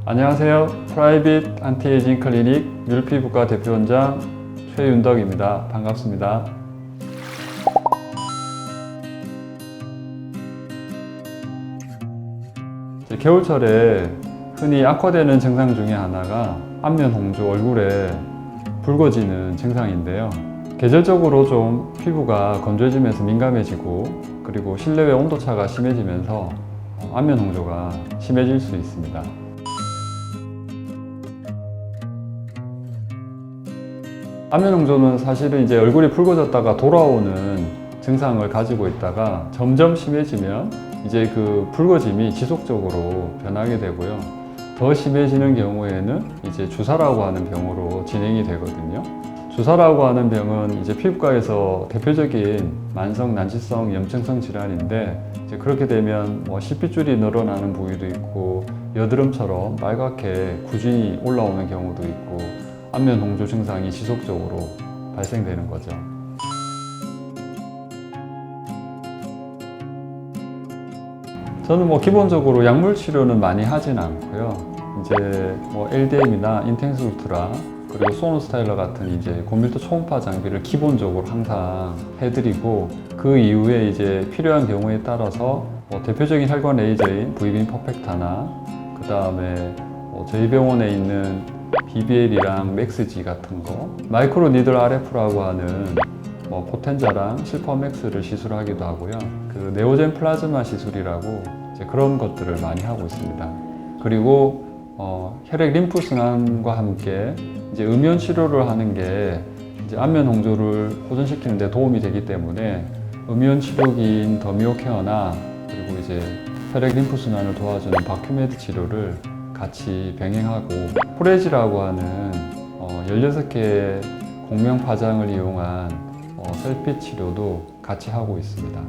안녕하세요. 프라이빗 안티에이징 클리닉 뮬피부과 대표원장 최윤덕입니다. 반갑습니다. 겨울철에 흔히 악화되는 증상 중에 하나가 안면 홍조, 얼굴에 붉어지는 증상인데요. 계절적으로 좀 피부가 건조해지면서 민감해지고 그리고 실내외 온도차가 심해지면서 안면 홍조가 심해질 수 있습니다. 안면 홍조는 사실은 이제 얼굴이 붉어졌다가 돌아오는 증상을 가지고 있다가 점점 심해지면 이제 그 붉어짐이 지속적으로 변하게 되고요. 더 심해지는 경우에는 이제 주사라고 하는 병으로 진행이 되거든요. 주사라고 하는 병은 이제 피부과에서 대표적인 만성 난치성 염증성 질환인데 이제 그렇게 되면 실핏줄이 늘어나는 부위도 있고 여드름처럼 빨갛게 구진이 올라오는 경우도 있고 안면 홍조 증상이 지속적으로 발생되는 거죠. 저는 기본적으로 약물 치료는 많이 하진 않고요. 이제 LDM이나 인텐스 울트라 그리고 소노 스타일러 같은 이제 고밀도 초음파 장비를 기본적으로 항상 해드리고 그 이후에 이제 필요한 경우에 따라서 대표적인 혈관 레이저인 V빔 퍼펙타나 그 다음에 저희 병원에 있는 BBL이랑 맥스지 같은 거, 마이크로 니들 RF라고 하는 포텐자랑 실퍼맥스를 시술하기도 하고요. 그 네오젠 플라즈마 시술이라고 이제 그런 것들을 많이 하고 있습니다. 그리고 혈액 림프 순환과 함께 이제 음이온 치료를 하는 게 이제 안면 홍조를 호전시키는 데 도움이 되기 때문에 음이온 치료기인 더미오 케어나 그리고 이제 혈액 림프 순환을 도와주는 바큐메드 치료를 같이 병행하고 포레지라고 하는 16개의 공명 파장을 이용한 셀핏 치료도 같이 하고 있습니다.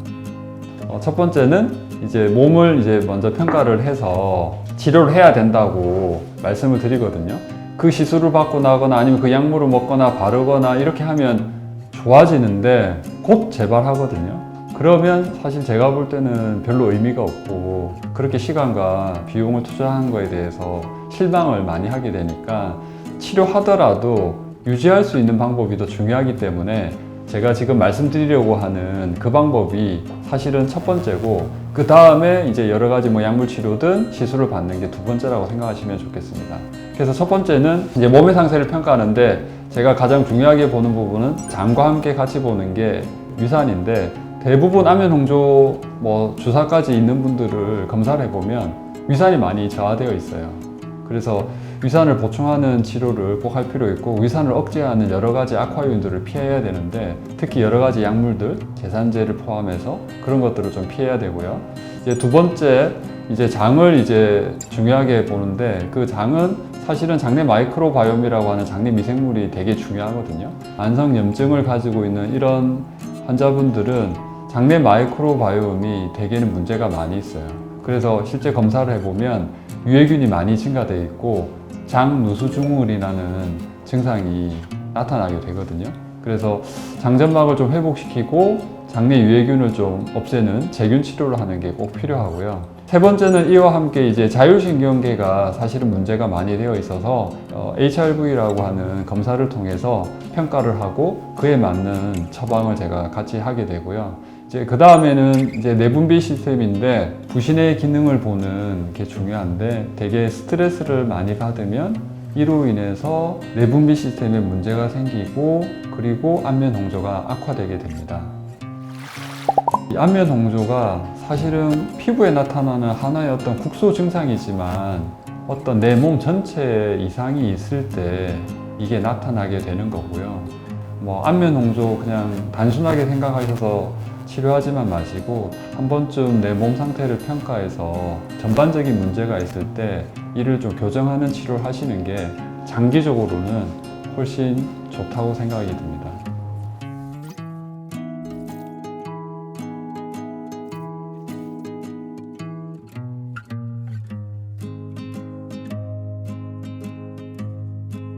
첫 번째는 이제 몸을 이제 먼저 평가를 해서 치료를 해야 된다고 말씀을 드리거든요. 그 시술을 받고 나거나 아니면 그 약물을 먹거나 바르거나 이렇게 하면 좋아지는데 곧 재발하거든요. 그러면 사실 제가 볼 때는 별로 의미가 없고 그렇게 시간과 비용을 투자한 거에 대해서 실망을 많이 하게 되니까 치료하더라도 유지할 수 있는 방법이 더 중요하기 때문에 제가 지금 말씀드리려고 하는 그 방법이 사실은 첫 번째고 그 다음에 이제 여러 가지 약물 치료든 시술을 받는 게 두 번째라고 생각하시면 좋겠습니다. 그래서 첫 번째는 이제 몸의 상태를 평가하는데 제가 가장 중요하게 보는 부분은 장과 함께 같이 보는 게 위산인데 대부분 안면 홍조 주사까지 있는 분들을 검사를 해보면 위산이 많이 저하되어 있어요. 그래서 위산을 보충하는 치료를 꼭 할 필요 있고 위산을 억제하는 여러 가지 악화 요인들을 피해야 되는데 특히 여러 가지 약물들, 제산제를 포함해서 그런 것들을 좀 피해야 되고요. 이제 두 번째, 이제 장을 이제 중요하게 보는데 그 장은 사실은 장내 마이크로바이옴이라고 하는 장내 미생물이 되게 중요하거든요. 만성 염증을 가지고 있는 이런 환자분들은 장내 마이크로바이옴이 대개는 문제가 많이 있어요. 그래서 실제 검사를 해보면 유해균이 많이 증가되어 있고 장누수증후군이라는 증상이 나타나게 되거든요. 그래서 장점막을 좀 회복시키고 장내 유해균을 좀 없애는 제균 치료를 하는 게 꼭 필요하고요. 세 번째는 이와 함께 이제 자율신경계가 사실은 문제가 많이 되어 있어서 HRV라고 하는 검사를 통해서 평가를 하고 그에 맞는 처방을 제가 같이 하게 되고요. 이제 그 다음에는 이제 내분비 시스템인데 부신의 기능을 보는 게 중요한데 되게 스트레스를 많이 받으면 이로 인해서 내분비 시스템에 문제가 생기고 그리고 안면 홍조가 악화되게 됩니다. 이 안면 홍조가 사실은 피부에 나타나는 하나의 어떤 국소 증상이지만 어떤 내 몸 전체에 이상이 있을 때 이게 나타나게 되는 거고요. 안면 홍조 그냥 단순하게 생각하셔서 치료하지만 마시고 한 번쯤 내 몸 상태를 평가해서 전반적인 문제가 있을 때 이를 좀 교정하는 치료를 하시는 게 장기적으로는 훨씬 좋다고 생각이 듭니다.